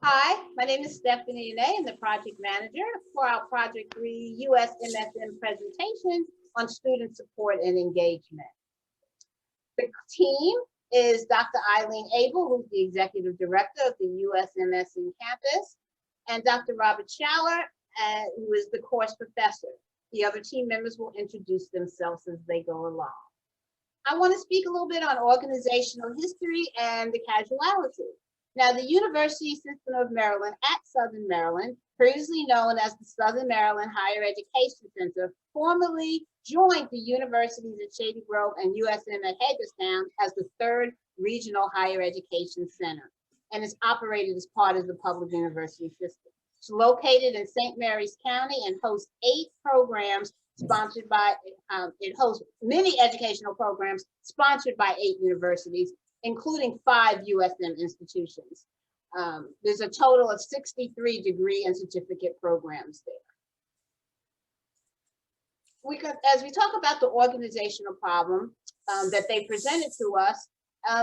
Hi, my name is Stephanie Nene. I'm the project manager for our Project 3 USMSM presentation on student support and engagement. The team is Dr. Eileen Abel, who's the executive director of the USMSM campus, and Dr. Robert Schaller, who is the course professor. The other team members will introduce themselves as they go along. I want to speak a little bit on organizational history and the casualty. Now, the University System of Maryland at Southern Maryland, previously known as the Southern Maryland Higher Education Center, formerly joined the universities at Shady Grove and USM at Hagerstown as the third regional higher education center, and is operated as part of the public university system. It's located in St. Mary's County and hosts 8 programs sponsored by, it hosts many educational programs sponsored by 8 universities, including 5 USM institutions. There's a total of 63 degree and certificate programs there. As we talk about the organizational problem that they presented to us,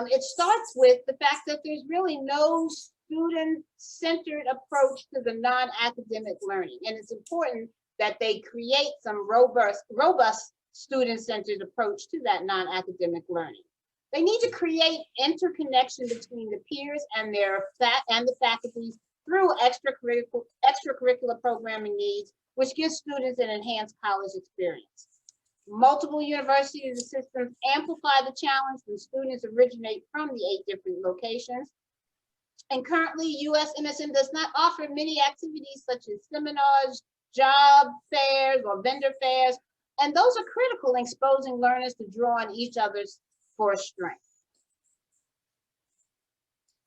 it starts with the fact that there's really no student-centered approach to the non-academic learning. And it's important that they create some robust student-centered approach to that non-academic learning. They need to create interconnection between the peers and the faculties through extracurricular programming needs, which gives students an enhanced college experience. Multiple universities and systems amplify the challenge when students originate from the 8 different locations. And currently, USMSM does not offer many activities such as seminars, job fairs, or vendor fairs, and those are critical in exposing learners to draw on each other's for strength.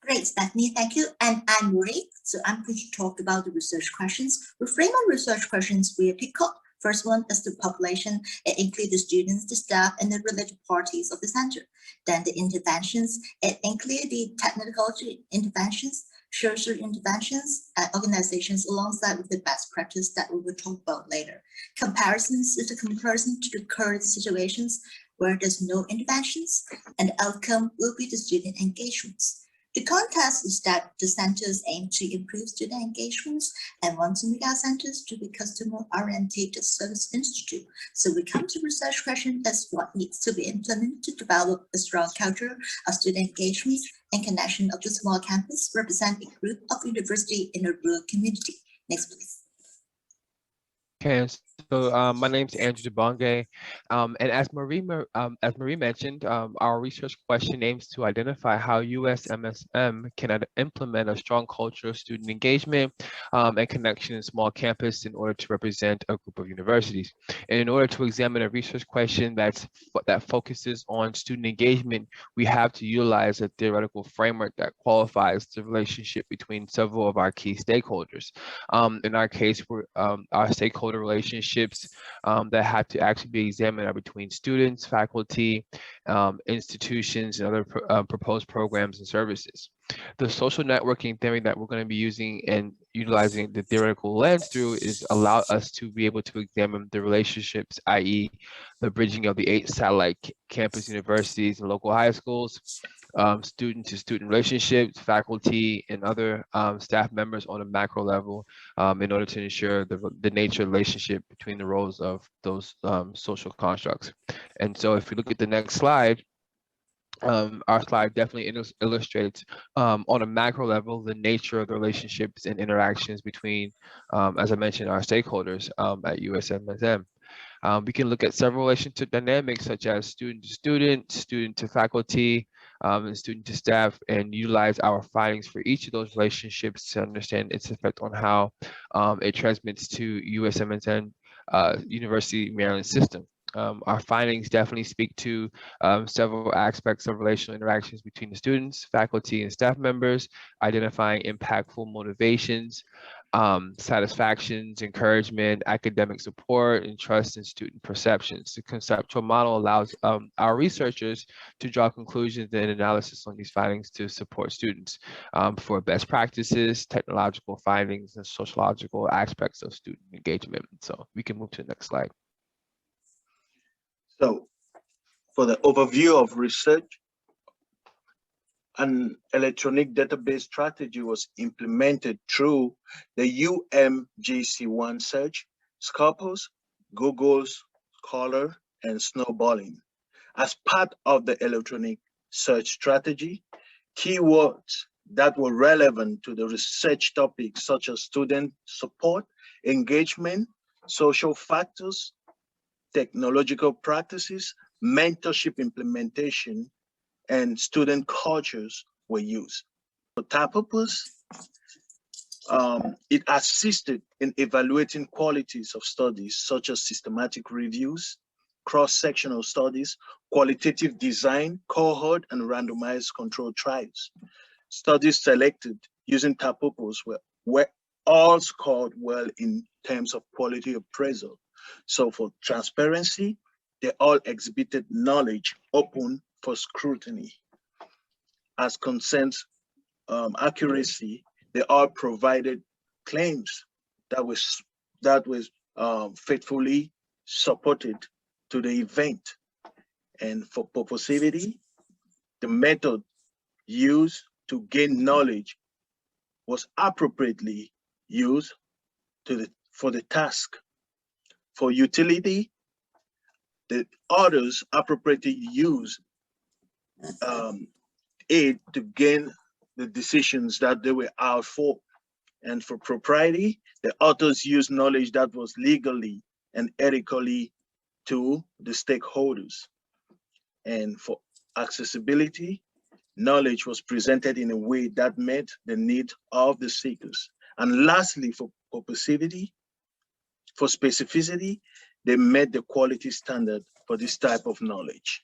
Great, Stephanie, thank you. And I'm Marie. So I'm going to talk about the research questions. We frame our research questions via PICOT. First one is the population. It includes the students, the staff, and the related parties of the center. Then the interventions. It includes the technology interventions, social interventions, and organizations alongside with the best practice that we will talk about later. Comparisons is a comparison to the current situations where there's no interventions, and the outcome will be the student engagements. The context is that the centers aim to improve student engagements and want to make our centers to be customer-oriented service institute. So we come to research question as what needs to be implemented to develop a strong culture of student engagement and connection of the small campus represent a group of university in a rural community. Next, please. Okay, so my name is Andrew DeBonge, and as Marie mentioned, our research question aims to identify how USMSM can implement a strong culture of student engagement and connection in small campus in order to represent a group of universities. And in order to examine a research question that focuses on student engagement, we have to utilize a theoretical framework that qualifies the relationship between several of our key stakeholders. In our case, our stakeholder relationships that have to actually be examined are between students, faculty, institutions, and other proposed programs and services. The social networking theory that we're going to be using and utilizing the theoretical lens through is allow us to be able to examine the relationships, i.e. the bridging of the 8 satellite campus universities and local high schools, student-to-student relationships, faculty, and other staff members on a macro level in order to ensure the nature of relationship between the roles of those social constructs. And so if we look at the next slide, our slide definitely illustrates on a macro level the nature of the relationships and interactions between, as I mentioned, our stakeholders at USMSM. We can look at several relationship dynamics such as student to student, student to faculty, and student to staff, and utilize our findings for each of those relationships to understand its effect on how it transmits to USMSM University Maryland system. Our findings definitely speak to several aspects of relational interactions between the students, faculty, and staff members, identifying impactful motivations, satisfactions, encouragement, academic support, and trust in student perceptions. The conceptual model allows our researchers to draw conclusions and analysis on these findings to support students for best practices, technological findings, and sociological aspects of student engagement. So we can move to the next slide. So for the overview of research, an electronic database strategy was implemented through the UMGC1 search, Scopus, Google's Scholar, and Snowballing. As part of the electronic search strategy, keywords that were relevant to the research topics such as student support, engagement, social factors, technological practices, mentorship implementation, and student cultures were used. For that purpose, it assisted in evaluating qualities of studies such as systematic reviews, cross-sectional studies, qualitative design, cohort, and randomized controlled trials. Studies selected using TAPOPOS were all scored well in terms of quality appraisal. So for transparency, they all exhibited knowledge open for scrutiny. As concerns accuracy, they all provided claims that was faithfully supported to the event. And for purposivity, the method used to gain knowledge was appropriately used for the task. For utility, the authors appropriately use it to gain the decisions that they were out for. And for propriety, the authors used knowledge that was legally and ethically to the stakeholders. And for accessibility, knowledge was presented in a way that met the need of the seekers. And lastly, for purposivity, for specificity, they met the quality standard for this type of knowledge.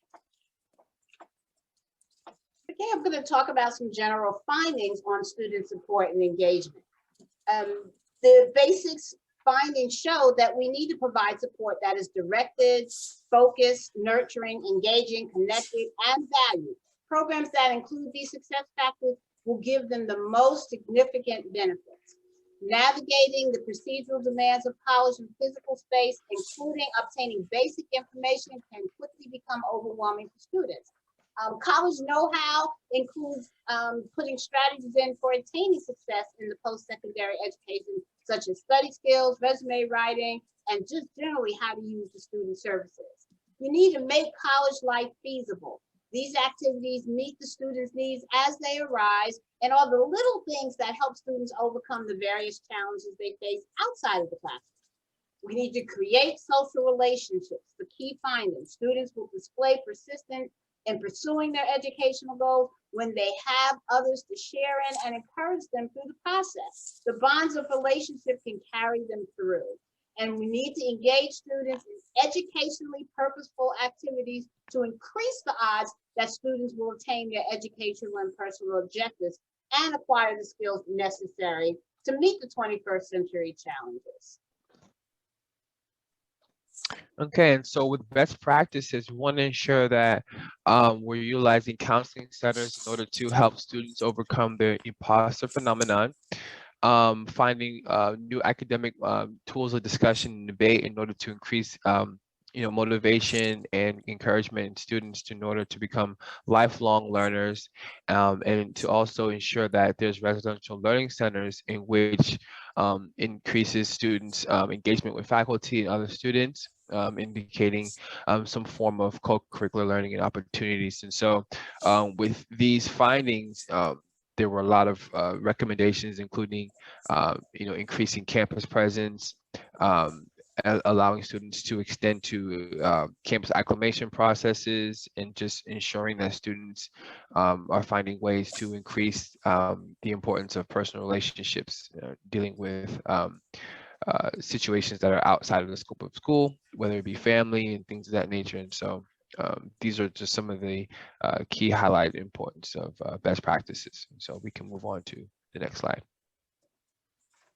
Okay, I'm going to talk about some general findings on student support and engagement. The basics findings show that we need to provide support that is directed, focused, nurturing, engaging, connected, and valued. Programs that include these success factors will give them the most significant benefits. Navigating the procedural demands of college and physical space, including obtaining basic information, can quickly become overwhelming for students. College know-how includes putting strategies in for attaining success in the post-secondary education, such as study skills, resume writing, and just generally how to use the student services. You need to make college life feasible. These activities meet the students' needs as they arise and are the little things that help students overcome the various challenges they face outside of the classroom. We need to create social relationships. The key finding: students will display persistence in pursuing their educational goals when they have others to share in and encourage them through the process. The bonds of relationship can carry them through. And we need to engage students in educationally purposeful activities to increase the odds that students will attain their educational and personal objectives and acquire the skills necessary to meet the 21st century challenges. Okay, and so with best practices, we want to ensure that we're utilizing counseling centers in order to help students overcome the imposter phenomenon, finding new academic tools of discussion and debate in order to increase motivation and encouragement in students in order to become lifelong learners, and to also ensure that there's residential learning centers in which increases students' engagement with faculty and other students, indicating some form of co-curricular learning and opportunities. And so with these findings, there were a lot of recommendations, including increasing campus presence, allowing students to extend to campus acclimation processes, and just ensuring that students are finding ways to increase the importance of personal relationships, dealing with situations that are outside of the scope of school, whether it be family and things of that nature. And so these are just some of the key highlighted importance of best practices. So we can move on to the next slide.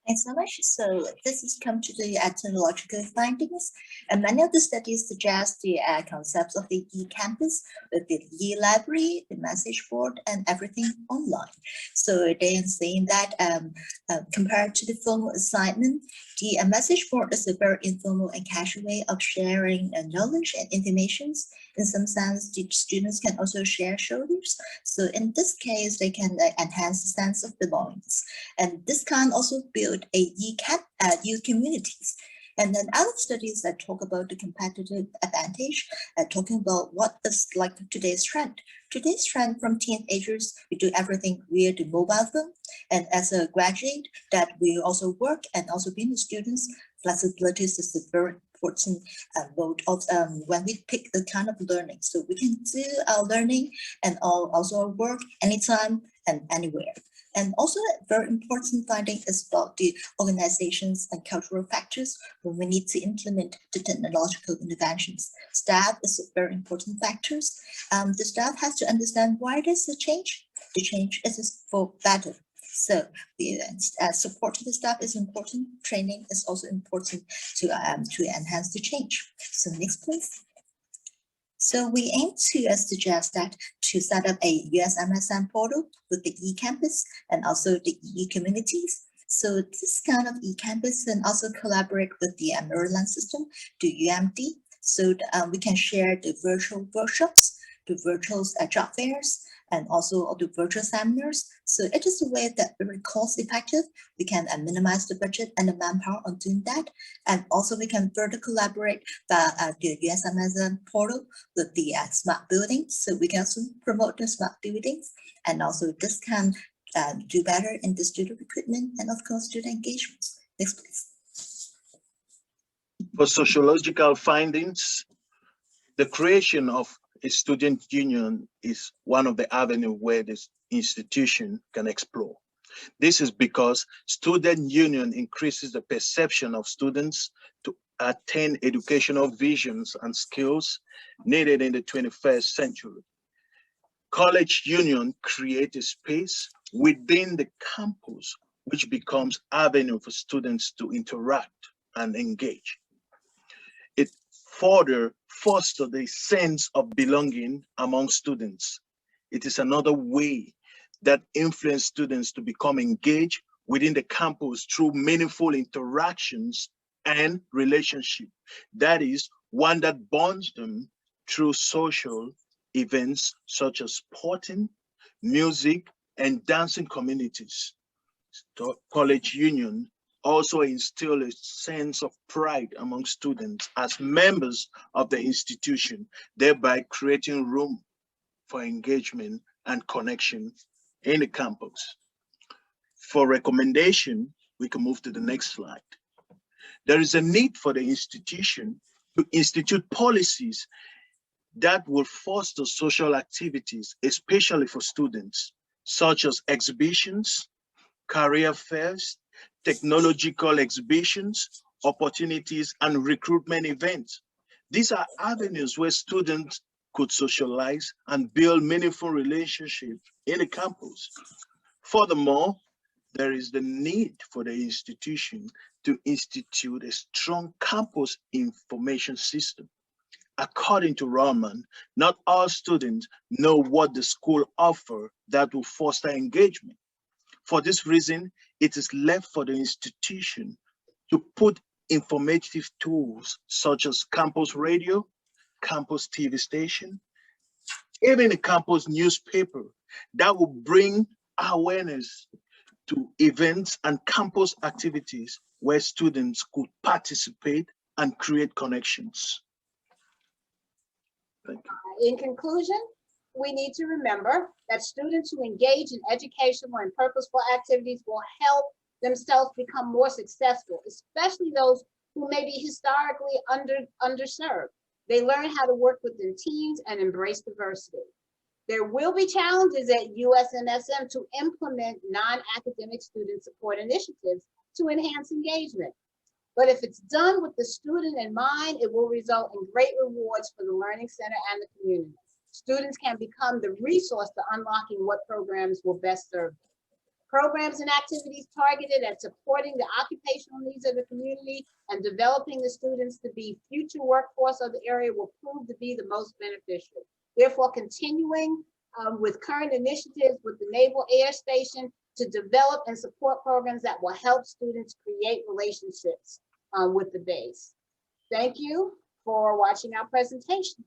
Thanks so much. So this has come to the technological findings, and many of the studies suggest the concepts of the e-campus with the e-library, the message board, and everything online. So they are saying that compared to the formal assignment, The message board is a very informal and casual way of sharing knowledge and information. In some sense, the students can also share shoulders. So in this case, they can enhance the sense of belongings. And this can also build a youth communities. And then other studies that talk about the competitive advantage, talking about what is like today's trend. Today's trend from teenagers, we do everything via the mobile phone. And as a graduate, that we also work and also being students, flexibility is a very important mode of when we pick the kind of learning. So we can do our learning and also our work anytime and anywhere. And also a very important finding is about the organizations and cultural factors when we need to implement the technological interventions. Staff is a very important factors. The staff has to understand why there's a change. The change is for better. So the support to the staff is important. Training is also important to enhance the change. So next, please. So we aim to suggest that to set up a USMSM portal with the eCampus and also the e-communities. So this kind of eCampus can also collaborate with the Maryland system, the UMD, so we can share the virtual workshops, the virtual job fairs, and also the virtual seminars. So it is a way that very cost effective. We can minimize the budget and the manpower on doing that. And also we can further collaborate the USMSM portal with the smart buildings. So we can also promote the smart buildings. And also this can do better in the student recruitment and of course student engagements. Next, please. For sociological findings, the creation of a student union is one of the avenues where this institution can explore. This is because student union increases the perception of students to attain educational visions and skills needed in the 21st century. College union create a space within the campus, which becomes avenue for students to interact and engage. It further fosters the sense of belonging among students. It is another way that influences students to become engaged within the campus through meaningful interactions and relationship. That is one that bonds them through social events such as sporting, music, and dancing communities. College union also instill a sense of pride among students as members of the institution, thereby creating room for engagement and connection in the campus. For recommendation, we can move to the next slide. There is a need for the institution to institute policies that will foster social activities, especially for students, such as exhibitions, career fairs, technological exhibitions, opportunities, and recruitment events. These are avenues where students could socialize and build meaningful relationships in the campus. Furthermore, there is the need for the institution to institute a strong campus information system. According to Rahman, not all students know what the school offers that will foster engagement. For this reason, it is left for the institution to put informative tools such as campus radio, campus TV station, even a campus newspaper that will bring awareness to events and campus activities where students could participate and create connections. Thank you. In conclusion, we need to remember that students who engage in educational and purposeful activities will help themselves become more successful, especially those who may be historically underserved. They learn how to work within teams and embrace diversity. There will be challenges at USMSM to implement non-academic student support initiatives to enhance engagement. But if it's done with the student in mind, it will result in great rewards for the Learning Center and the community. Students can become the resource to unlocking what programs will best serve them. Programs and activities targeted at supporting the occupational needs of the community and developing the students to be future workforce of the area will prove to be the most beneficial. Therefore, continuing with current initiatives with the Naval Air Station to develop and support programs that will help students create relationships with the base. Thank you for watching our presentation.